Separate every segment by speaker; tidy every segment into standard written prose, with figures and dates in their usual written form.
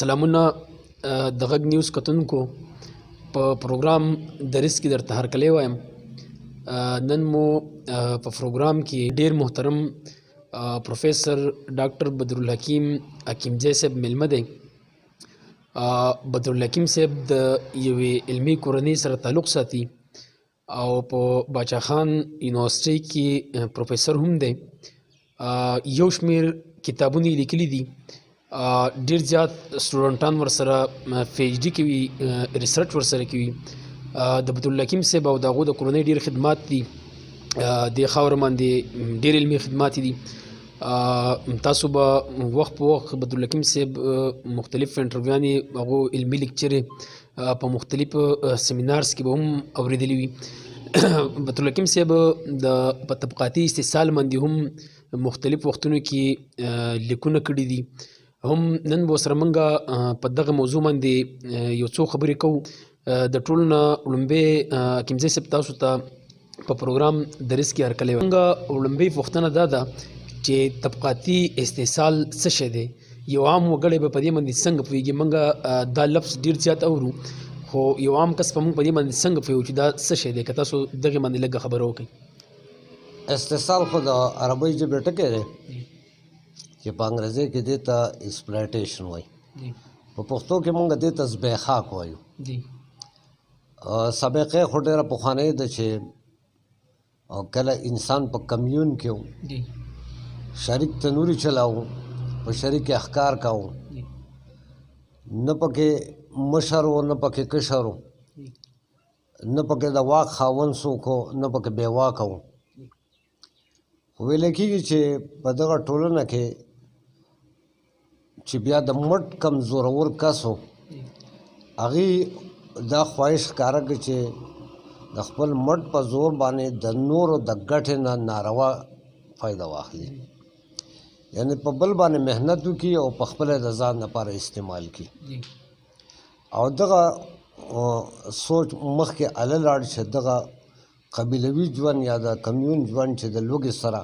Speaker 1: سلامونه د غږ نیوز کتونکو په پروګرام دریس کې درته هرکلی وایم. نن مو په پروګرام کې ډیر محترم پروفیسر ډاکټر بدرالحکیم حکیمزی صاحب میلمه دی. بدرالحکیم صاحب د یوې علمي کورنۍ سره تعلق ساتي او په باچا خان یونیورسټۍ کې پروفیسر هم دی. یو شمیر کتابونه یې لیکلي دي، ډیر زیات سټوډنټان ورسره پی ایچ ډي کوي، ریسرچ ورسره کوي. د بدرالحکیم صاحب او د هغو د کورنۍ ډیر خدمات دي، دې خاوره باندې ډیر علمي خدمات دي. تاسو به وخت په وخت بدرالحکیم صاحب مختلف انټرویوانې، هغو علمي لیکچرې په مختلفو سیمینارز کې به هم اورېدلي وي. بدرالحکیم صاحب په طبقاتي استحصال باندې هم مختلف وختونو کې لیکونه کړي دي. هم نن به ورسره موږ په دغه موضوع باندې یو څو خبرې کوو. د ټولو نه وړومبی حکیمزی صاحب تاسو ته په پروګرام دریس کې هرکلی وایم. موږ وړومبۍ پوښتنه دا ده چې طبقاتي استحصال څه شی دی؟ یو عام وګړی به په دې باندې څنګه پوهېږي؟ موږ دا لفظ ډېر زیات اورو، خو یو عام کس به موږ په دې باندې څنګه پوهېږو چې دا څه شی دی؟ که تاسو دغې باندې لږه خبره وکړئ.
Speaker 2: استحصال خو د عربۍ ژبې ټکی دی چې په انګریزۍ کې دې ته ایکسپلایټیشن وایي، په پښتو کې موږ دې ته زبېښاک وایو. سابقه خو ډېره پخوانۍ ده چې کله انسان په کمیون کې و، شریک تنوري چلاو، په شریک احکار کاو، نه پکې مشر و نه پکې کشر و، نه پکې د واک خاوند څوک و نه پکې بې واکه و. خو ویلی کېږي چې په دغه ټولنه کې چې بیا د مټ کم زورور کس و، هغې دا خواهش ښکاره کړه چې د خپل مټ په زور باندې د نورو د ګټې نه ناروا فایده واخلي، یعنې په بل باندې محنت وکړي او په خپله د ځان لپاره استعمال کړي. او دغه سوچ مخکې هله لاړ چې دغه قبیلوي ژوند یا د کمیون ژوند چې د لوږې سره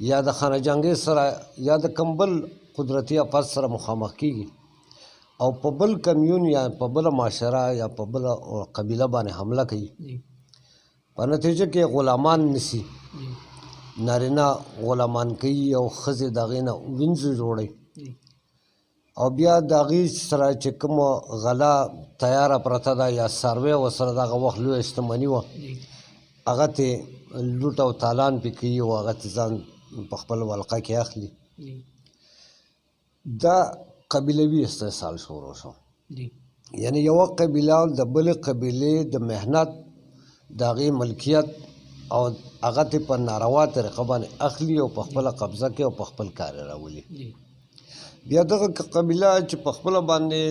Speaker 2: یا د خانه جنګۍ سره یا د کم بل قدرتي افت سره مخامخ کېږي او په بل کمیون یا په بله معاشره یا په بله قبیله باندې حمله کوي، په نتیجه کې غلامان نیسي، نارینه غلامان کوي او ښځې د هغې نه وینځو جوړوي او بیا د هغې سره چې کومه غله تیاره پرته ده یا څاروی ورسره د هغه وخت لویه شتمني وه، هغه ترې لوټ او تالان پې کوي او هغه ترې ځان په خپل ولقه کې اخلي. دا قبیلوي استحصال شروع شو، یعنی یوه قبیله د بلې قبیلې د محنت د هغې ملکیت او هغه ترې په ناروا طریقه باندې اخلي او په خپله قبضه کوي او په خپل کار یې راولي. بیا دغه قبیله چې په خپله باندې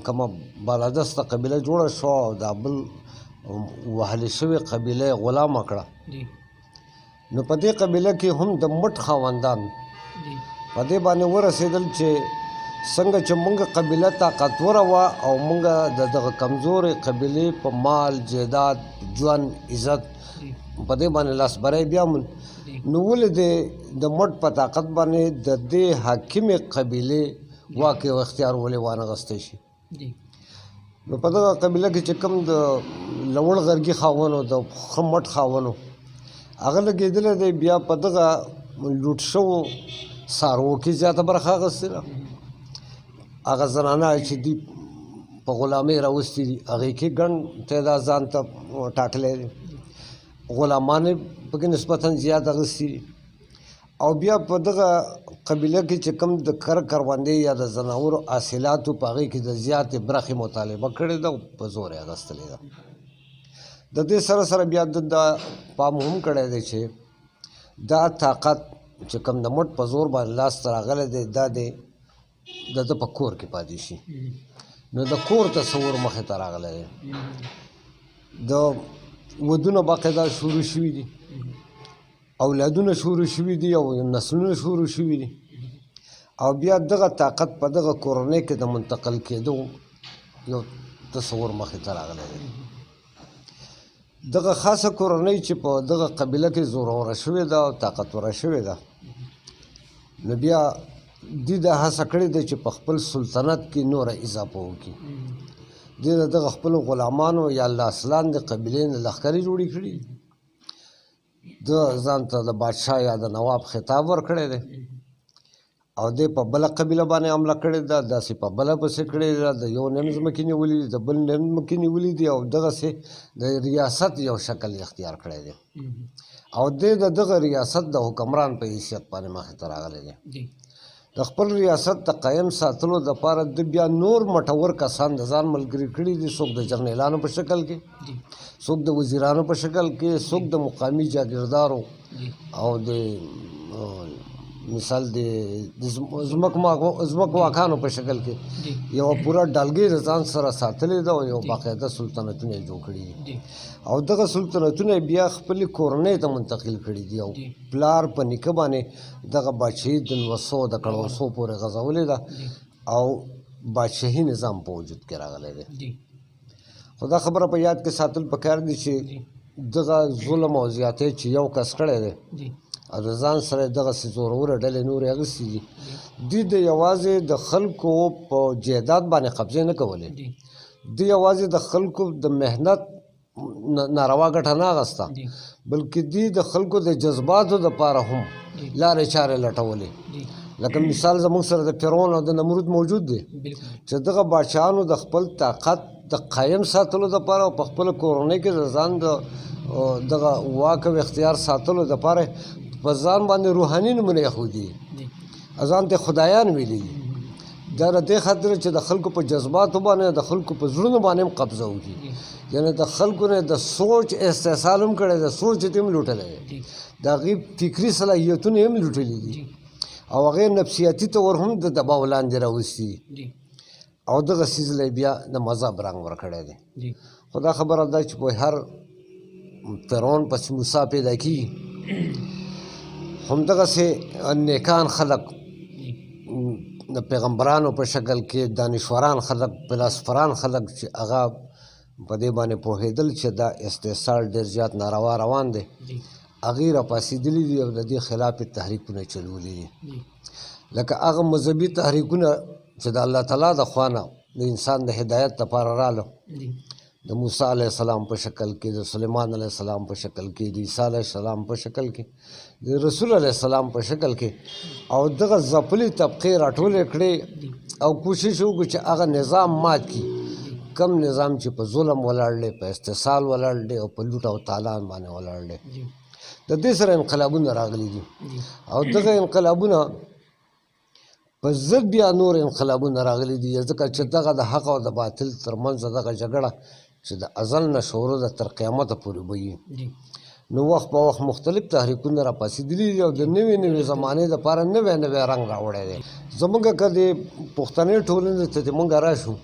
Speaker 2: کومه بالادسته قبیله جوړه شوه او دا بل وهلې شوې قبیله یې غلامه کړه، نو په دې قبیله کې هم د مټ خاوندان په دې باندې ورسېدل چې څنګه چې موږ قبیله طاقتوره وه او موږ د دغه کمزورې قبیلې په مال جایداد ژوند عزت په دې باندې لاس بری بیا مون، نو ولې د مټ په طاقت باندې د دې حاکمې قبیلې واک او اختیار ولې وانغستی شي؟ نو په دغه قبیله کې چې کوم د لوړ غرګي خاوند او د ښه مټ خاوند و، هغه لګېدلی دی بیا په دغه لوټ شوو څاروو کې زیاته برخه اخیستې ده. هغه زنانه چې دوی په غلامۍ راوستي دي هغې کې ګڼ تعداد ځان ته ټاکلی دی، غلامان یې پکې نسبتا زیات اخیستي دي. او بیا په دغه قبیله کې چې کوم د کروندې یا د ځناورو حاصلاتو په هغې کې د زیاتې برخې مطالبه کړې ده او په زور یې اخیستلې ده. د دې سره سره بیا د پام هم کړی دی چې دا طاقت چې کوم د مټ په زور باندې لاس ته راغلی دی دا دی د ده په کور کې پاتې شي. نو د کور تصور مخې ته راغلی دی، د ودونه باقاعده شروع شوي دي، اولادونه شروع شوي دي او نسلونه شروع شوي دي، او بیا دغه طاقت په دغه کورنۍ کې د منتقل کېدو یو تصور مخې ته راغلی دی. دغه خاصه کورنۍ چې په دغه قبیله کې زوروره شوې ده او طاقتوره شوې ده، نو بیا دې دا هڅه کړې ده چې په خپل سلطنت کې نوره اضافه وکړي. دې د دغه خپلو غلامانو یا لاسلان د قبیلې نه لښکرې جوړې کړي، د ځان ته د بادشاه یا د نواب خطاب ورکړی دی او دې په بله قبیله باندې حمله کړې ده، داسې په بله پسې کړې ده، د یو نیم ځمکې نیولي دي، د بل نیم ځمکې نیولي دي او دغسې د ریاست یو شکل اختیار کړی دی او دې د دغه ریاست د حکمران په حیثیت باندې مخې ته راغلی دی. د خپل ریاست د قایم ساتلو دپاره د بیا نور مټور کسان د ځان ملګري کړي دي، څوک د جرنیلانو په شکل کې، څوک د وزیرانو په شکل کې، څوک د مقامي جاګیردارو او د مثال د ځمکواکانو په شکل کې یوه پوره ډلګۍ د ځان سره ساتلې ده او یو باقاعده سلطنتونه یې جوړ کړي دي او دغه سلطنتونه بیا خپلې کورنۍ ته منتقل کړي دي او پلار په نیکه باندې دغه بادشاهي د 900 د کړوسو پورې غځولې ده او بادشاهي نظام په وجود کې راغلی دی. خو دا خبره په یاد کې ساتل پکار دي چې دغه ظلم او زیاتۍ چې یو کس کړی دی او د ځان سره دغسې زوروره ډلې نورې اخیستې دي، دوی د یوازې د خلکو په جایداد باندې قبضې نه کولې، دوی یوازې د خلکو د محنت ناروا ګټه نه اخیسته بلکې دوی د خلکو د جذباتو دپاره هم لارې چارې لټولې. لکه مثال زموږ سره د فرعون او د نمرود موجود دی چې دغه بادشاهانو د خپل طاقت د قایم ساتلو دپاره او په خپله کورنۍ کې د ځان د دغه واک او اختیار ساتلو دپاره په ځان باندې روحاني نومونه ایښودي، ځان ته خدایان ویلي دي. دا د دې خاطر چې د خلکو په جذباتو باندې د خلکو په زړونو باندې هم قبضه وکړي، یعنې د خلکو نه د سوچ استحصال هم کړی دی، سوچ یې هم لوټلی دی، د هغې فکري صلاحیتونه یې هم لوټلي دي او هغې نفسیاتي طور هم د دباو لاندې راوستي دي او دغه څیز له بیا د مذهب رنګ ورکړی دی. خو دا خبره ده چې په هر فرعون پسې موسی پیدا کېږي، همدغسې نیکان خلق د پیغمبرانو په شکل کې دانشوران خلق، فلسفران خلق چې هغه په دې باندې پوهېدل چې دا استحصال ډېر زیات ناروا روان دی، هغې راپاڅېدلي دي او د دې خلاف یې تحریکونه چلولي دي. لکه هغه مذهبي تحریکونه چې د الله تعالی د خوا نه د انسان د هدایت لپاره راله، د موسی علیه السلام په شکل کې، د سلیمان علیه السلام په شکل کې، د عیسی علیه السلام په شکل کې، د رسول علیه السلام په شکل کې، او دغه ځپلې طبقې راټولې کړې او کوشش وکړو چې هغه نظام مات کړي، کم نظام چې په ظلم ولاړ دی، په استحصال ولاړ دی او په لوټ او تالان باندې ولاړ دی. د دې سره انقلابونه راغلي دي او دغه انقلابونه په ضد بیا نور انقلابونه راغلي دي، ځکه چې دغه د حق او د باطل ترمنځ دغه جګړه چې د ازل نه شروع ده تر قیامته پورې به وي، نو وخت په وخت مختلف تحریکونه راپاڅېدلي دي او د نوې نوې زمانې دپاره نوی نوی رنګ راوړی دی. زموږ که د پښتنې ټولنې ته چې موږ راشو،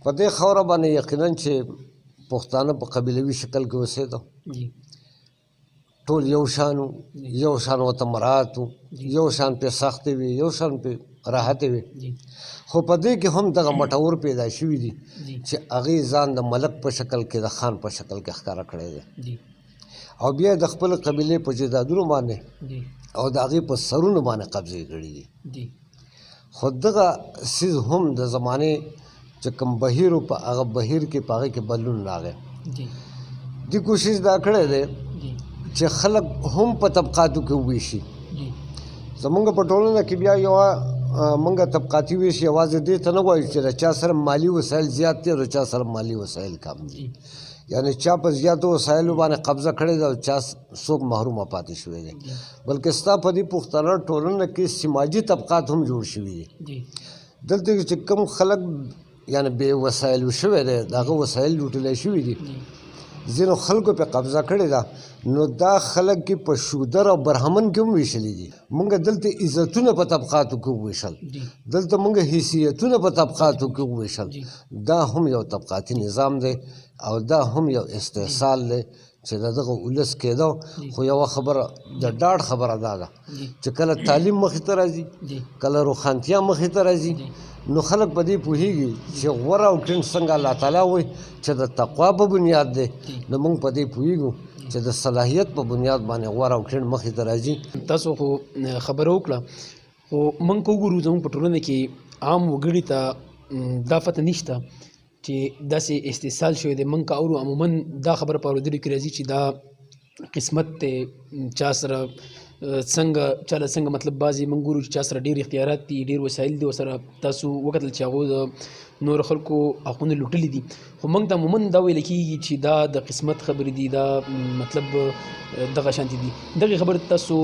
Speaker 2: په دې خاوره باندې یقینا چې پښتانه په قبیلوي شکل کې اوسېده، ټول یو شان وو، یو شان ورته مراعات وو، یو شان پې سختې وي، یو شان پې راحتې وي. خو په دې کې هم دغه مټور پیدا شوي دي چې هغې ځان د ملک په شکل کې، د خان په شکل کې ښکاره کړی دی او بیا د خپل قبیلې په جایدادونو باندې او د هغې په سرونو باندې قبضې کړي دي. خو دغه څیز هم د زمانې چې کوم بهیر و په هغه بهیر کې په هغې کې بدلون راغی. دې کوشش دا کړی دی چې خلک هم په طبقاتو کې وویشي. زمونږ په ټولنه کې بیا یوه مونږ طبقاتي ویش یوازې دې ته نه وایو چې د چا سره مالي وسایل زیات دي او د چا سره مالي وسایل کم دي، یعنې چا په زیاتو وسایلو باندې قبضه کړې ده او چا څوک محرومه پاتې شوی دی، بلکې ستا په دې پښتنه ټولنه کې سماجي طبقات هم جوړ شوي دي. دلته چې کوم خلک یعنې بې وسایلو شوی دی، د هغه وسایل لوټلی شوي دي، ځینو خلکو پې قبضه کړې ده، نو دا خلک کې په شودر او برهمن کې هم ویشلي دي. مونږ دلته عزتونه په طبقاتو کې وویشل، دلته مونږ حیثیتونه په طبقاتو کې وویشل. دا هم یو طبقاتي نظام دی او دا هم یو استحصال دی چې د دغه ولس کېده. خو یوه خبره د ډاډ خبره دا ده چې کله تعلیم مخې ته راځي، کله روښانتیا مخې ته راځي، نو خلک په دې پوهېږي چې غوره او ټینګ څنګه الله تعالی وایي چې د تقوا په بنیاد دی، نو موږ په دې پوهېږو چې د صلاحیت په بنیاد باندې غوره او ټینګ مخې ته راځي.
Speaker 1: تاسو خو خبره وکړه، خو موږ که وګورو زموږ په ټولنه کې عام وګړي ته دا پته نشته چې داسې استحصال شوی دی. موږ که اورو عموما دا خبره په اورېدلو کې راځي چې دا قسمت دی، چا سره څنګه چاله څنګه مطلب بعضې موږ ګورو چې چا سره ډېر اختیارات دي، ډېر وسایل دي، ورسره تاسو وکتل چې هغو د نورو خلکو حقونه لوټلي دي. خو موږ ته عموما دا ویل کېږي چې دا د قسمت خبرې دي، دا مطلب دغه شانتې دي. دغې خبرې تاسو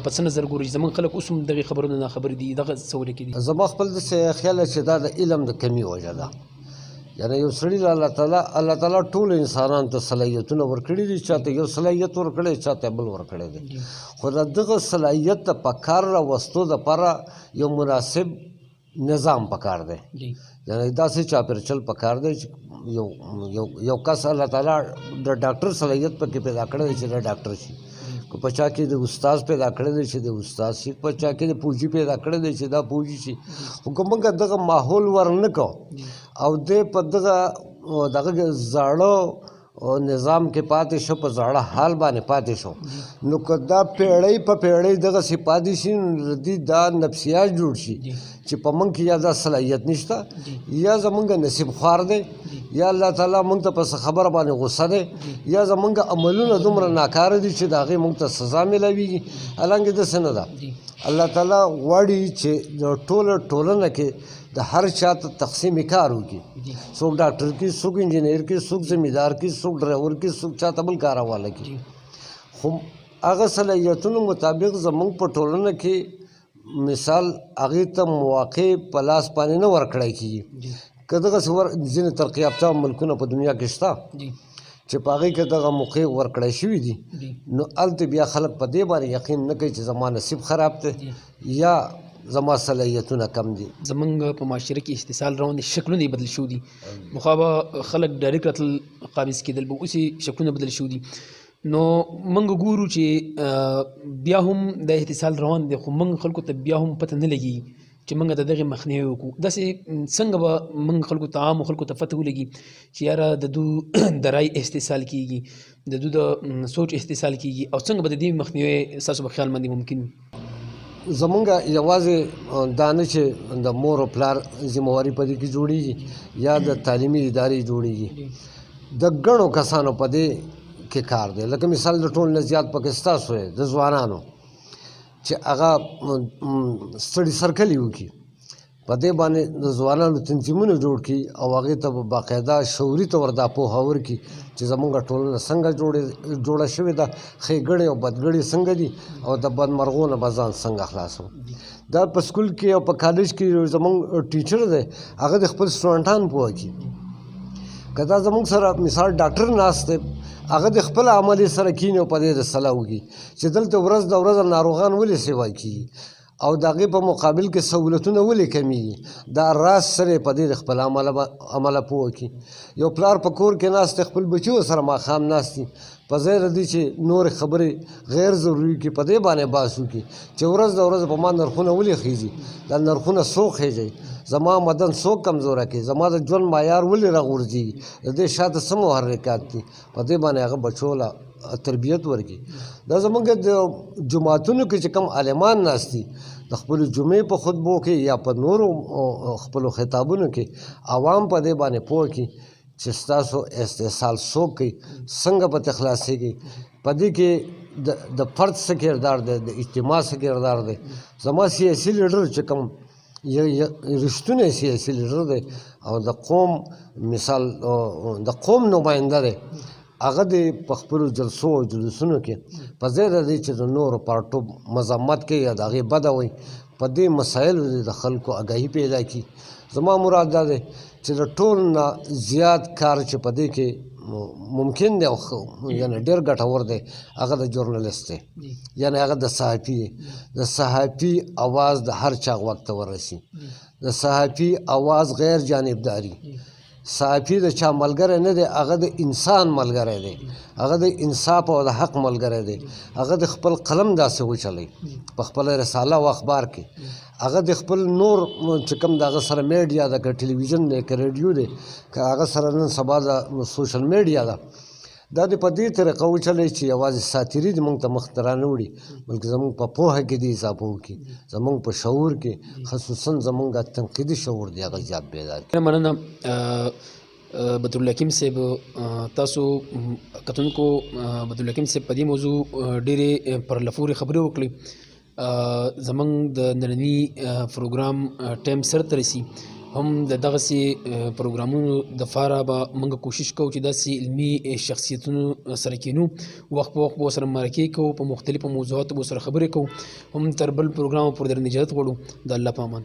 Speaker 1: په څه نظر ګورئ چې زموږ خلک اوس هم دغې خبرونه ناخبرې دي، دغه څه ولې کې دي؟
Speaker 2: زما خپل داسې خیال چې دا د علم د کمي وجه ده. یعنی یو سړي له الله تعالی ټولو انسانانو ته صلاحیتونه ورکړي دي، چاته یو صلاحیت ورکړی، چاته بل ورکړی دی. خو د دغه صلاحیت ته په کار راوستو دپاره یو مناسب نظام پکار دی. یعنی داسې چاپېرچل پکار دی چې یو کس الله تعالی د ډاکټر صلاحیت پکې پیدا کړی دی چې د ډاکټر شي، که په چا کې د استاد پیدا کړی دی چې د استاد شي، په چا کې د پوجي پیدا کړی دی چې دا پوجي شي. خو که موږ دغه ماحول ورنه کوو او دی په دغه زاړه نظام کې پاتې شو، په زاړه حال باندې پاتې شو، نو که دا پیړۍ په پیړۍ دغسې پاتې شي نو د دا نفسیات جوړ شي چې په موږ کې یا دا صلاحیت نشته، یا زموږ نصیب خوار دی، یا الله تعالی موږ ته په څه خبره باندې غصه دی، یا زموږ عملونه دومره ناکاره دي چې د هغې موږ ته سزا میلاویږي. حالانکې داسې نه ده. الله تعالی غواړي چې د ټوله ټولنه کې د هر چا ته تقسیم کار وکړي، څوک ډاکټر کی، څوک انجینیر کی، څوک زمیندار کی، څوک ډرایور کی، څوک چاته بل کار حواله کی. خو هغه صلاحیتونو مطابق زموږ په ټولنه کې مثال هغې ته مواقع په لاس باندې نه ورکړی کېږي. که دغسې ځینې ترقي یافته ملکونه په دنیا کې شته چې په هغې کې دغه موقع ورکړی شوي دي، نو هلته بیا خلک په دې باندې یقین نه کوي چې زما نصیب خراب دی یا زما صلاحیتونه کم دي.
Speaker 1: زمونږ په معاشره کې استحصال روان دي، شکلونه یې بدل شوي دي. پخوا به خلک ډایرکټ راتلل قابض کېدل به، اوس یې شکلونه بدل شوي دي. نو موږ ګورو چې بیا هم د احتسال روان دی، خو موږ خلکو ته بیا هم پته نه لګي چې موږ د دغې مخنیوی وکړو. داسې څنګه به موږ خلکو ته عامو خلکو ته پته ولګي چې یاره د دو د رای استحصال کېږي، د دو د سوچ استحصال کېږي، او څنګه به د دې مخنیوی ستاسو په خیال باندې ممکن وي؟
Speaker 2: زمونږ یوازې دا نه چې د مور او پلار ذمهواري په دې کې جوړېږي یا د تعلیمي ادارې جوړېږي، د ګڼو کسانو په دې کې کار دی. لکه مثال د ټول نه زیات پکې ستاسو دی، د ځوانانو چې هغه ستړي سرکلي وکړي، په دې باندې د ځوانانو تنظیمونه جوړ کړي او هغې ته به باقاعده شعوري طور دا پوهه ورکړي چې زمونږ ټولنه څنګه جوړه شوې ده، ښېګړې او بدګړې څنګه دي، او د بدمرغو نه به ځان څنګه خلاصو. دا په سکول کې او په کالج کې زمونږ ټیچر دی، هغه د خپل سټوډنټان پوهه کړي. که دا زمونږ سره مثال ډاکټر ناست دی، هغه د خپل عمل سره کینی او په دې د صلاح وکړي چې دلته ورځ د ورځ ناروغان ولې سیوا کېږي او د هغې په مقابل کې سهولتونه ولې کمیږي. دا راز سره په دې د خپل عمله پوه کړي. یو پلار په کور کې ناست دی، خپل بچیو سره ماښام ناست دي، په ځای د دې چې نورې خبرې غیر ضروري کړي په دې باندې بحث وکړي چې ورځ د ورځ په ما نرخونه ولې خیږي، دا نرخونه څوک خیږي، زما مدن څوک کمزوره کوي، زما د ژوند معیار ولې راغورځېږي، د دې شاته څه محرکات دي، په دې باندې هغه بچو له تربیت ورکړي. دا زمونږ د جوماتونو کې چې کوم عالمان ناست دي، د خپلو جمعې په خطبو کې یا په نورو خپلو خطابونو کې عوام په دې باندې پوه کړي چې ستاسو استحصال څوک کوي، څنګه پته خلاصېږي، په دې کې د فرد څه کردار دی، د اجتماع څه کردار دی. زما سیاسي لیډر چې کوم رښتونی سیاسي لیډر دی او د قوم مثال د قوم نماینده دی، هغه د په خپلو جلسو او جلوسونو کې په ځای د دې چې د نورو پارټو مذمت کوي یا د هغې بده وایي، په دې مسایلو د خلکو آګاهي پیدا کړي. زما مراد دا دی چې د ټول نه زیات کار چې په دې کې ممکن دی او یعنې ډېر ګټور دی، هغه د ژورنالست دی، یعنې هغه د صحافي دی. د صحافي اواز د هر چا غوږ ته ورسي، د صحافي اواز غیر جانبداري. صحافي د چا ملګری نه دی، هغه د انسان ملګری دی، هغه د انصاف او د حق ملګری دی. هغه د خپل قلم داسې وچلی په خپله رساله او اخبار کې، هغه د خپل نور چې کوم د هغه سره میډیا ده، که ټلویزیون دی که ریډیو دی، که هغه سره نن سبا د سوشل میډیا ده، دا د په دې طریقه وچلی چې یوازې ساتیري دې موږ ته مخ ته رانه وړي بلکې زموږ په پوهه کې دې اضافه وکړي زموږ په شعور کې خصوصا زموږ تنقیدي شعور دی هغه زیات بیدار کړي.
Speaker 1: مننه بدرالحکیم صاحب. تاسو کتونکو بدرالحکیم صاحب په دې موضوع ډېرې پرلهپورې خبرې وکړې. زموږ د ننني پروګرام ټایم سرته رسي هم د دغسې پروګرامونو دپاره به موږ کوشش کوو چې داسې علمي شخصیتونو سره کینو وخت په وخت به ورسره مرکې کوو په مختلفو موضوعاتو به ورسره خبرې کوو هم تر بل پروګرامه پورې درنه اجازت غواړو. د الله په امان.